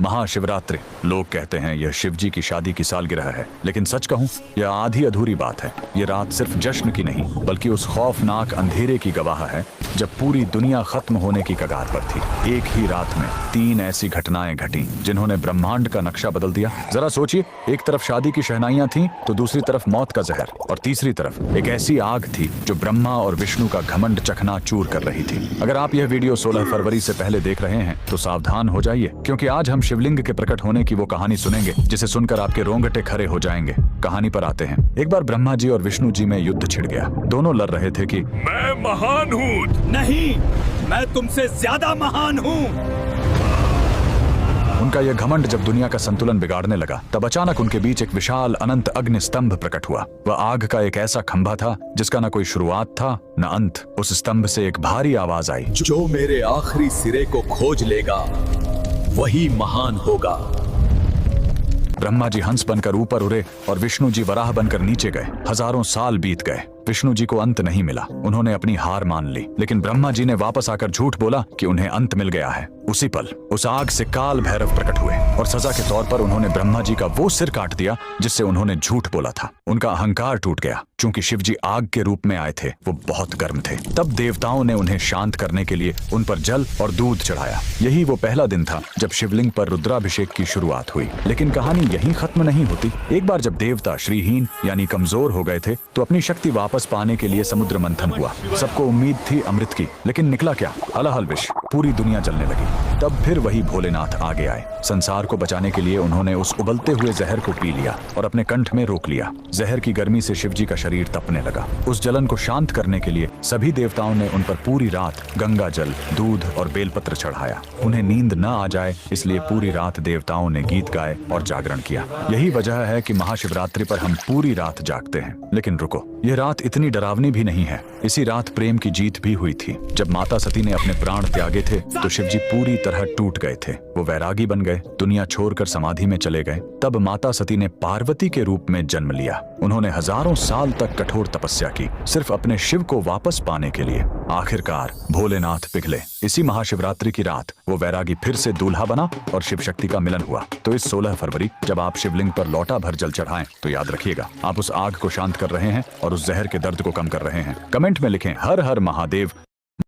महाशिवरात्रि। लोग कहते हैं यह शिव जी की शादी की सालगिरह है, लेकिन सच कहूं यह आधी अधूरी बात है। ये रात सिर्फ जश्न की नहीं बल्कि उस खौफनाक अंधेरे की गवाह है जब पूरी दुनिया खत्म होने की कगार पर थी। एक ही रात में 3 ऐसी घटनाएं घटी जिन्होंने ब्रह्मांड का नक्शा बदल दिया। जरा सोचिए, एक तरफ शादी की शहनाइयां थीं तो दूसरी तरफ मौत का जहर, और तीसरी तरफ एक ऐसी आग थी जो ब्रह्मा और विष्णु का घमंड चकनाचूर कर रही थी। अगर आप यह वीडियो 16 फरवरी से पहले देख रहे हैं तो सावधान हो जाइए, क्योंकि आज हम शिवलिंग के प्रकट होने की वो कहानी सुनेंगे जिसे सुनकर आपके रोंगटे खड़े हो जाएंगे। कहानी पर आते हैं। एक बार ब्रह्मा जी और विष्णु जी में युद्ध छिड़ गया। दोनों लड़ रहे थे कि मैं महान हूँ। नहीं, मैं तुमसे ज्यादा महान हूँ। उनका यह घमंड जब दुनिया का संतुलन बिगाड़ने लगा, तब अचानक उनके बीच एक विशाल अनंत अग्नि स्तंभ प्रकट हुआ। वह आग का एक ऐसा खंभा था जिसका न कोई शुरुआत था न अंत। उस स्तंभ से एक भारी आवाज आई, जो मेरे आखिरी सिरे को खोज लेगा वही महान होगा। ब्रह्मा जी हंस बनकर ऊपर उड़े और विष्णु जी वराह बनकर नीचे गए। हजारों साल बीत गए, विष्णु जी को अंत नहीं मिला। उन्होंने अपनी हार मान ली, लेकिन ब्रह्मा जी ने वापस आकर झूठ बोला कि उन्हें अंत मिल गया है। उसी पल उस आग से काल भैरव प्रकट हुए और सजा के तौर पर उन्होंने ब्रह्मा जी का वो सिर काट दिया जिससे उन्होंने झूठ बोला था। उनका अहंकार टूट गया। चूंकि शिव जी आग के रूप में आए थे, वो बहुत गर्म थे। तब देवताओं ने उन्हें शांत करने के लिए उन पर जल और दूध चढ़ाया। यही वो पहला दिन था जब शिवलिंग पर रुद्राभिषेक की शुरुआत हुई। लेकिन कहानी यहीं खत्म नहीं होती। एक बार जब देवता श्रीहीन यानी कमजोर हो गए थे तो अपनी शक्ति वापस पाने के लिए समुद्र मंथन हुआ। सबको उम्मीद थी अमृत की, लेकिन निकला क्या? हलाहल विष। पूरी दुनिया जलने लगी। तब फिर वही भोलेनाथ आगे आए। संसार को बचाने के लिए उन्होंने उस उबलते हुए जहर को पी लिया और अपने कंठ में रोक लिया। जहर की गर्मी से शिव जी का शरीर तपने लगा। उस जलन को शांत करने के लिए सभी देवताओं ने उन पर पूरी रात गंगा जल, दूध और बेलपत्र चढ़ाया। उन्हें नींद न आ जाए इसलिए पूरी रात देवताओं ने गीत गाए और जागरण किया। यही वजह है कि महाशिवरात्रि पर हम पूरी रात जागते हैं। लेकिन रुको, यह रात इतनी डरावनी भी नहीं है। इसी रात प्रेम की जीत भी हुई थी। जब माता सती ने अपने प्राण त्यागे थे तो शिव जी पूरी तरह टूट गए थे। वो वैरागी बन गए, दुनिया छोड़कर समाधि में चले गए। तब माता सती ने पार्वती के रूप में जन्म लिया। उन्होंने हजारों साल तक कठोर तपस्या की, सिर्फ अपने शिव को वापस पाने के लिए। आखिरकार भोलेनाथ पिघले। इसी महाशिवरात्रि की रात वो वैरागी फिर से दूल्हा बना और शिव शक्ति का मिलन हुआ। तो इस 16 फरवरी जब आप शिवलिंग पर लोटा भर जल चढ़ाएं तो याद रखिएगा, आप उस आग को शांत कर रहे हैं और उस जहर के दर्द को कम कर रहे हैं। कमेंट में लिखें हर हर महादेव।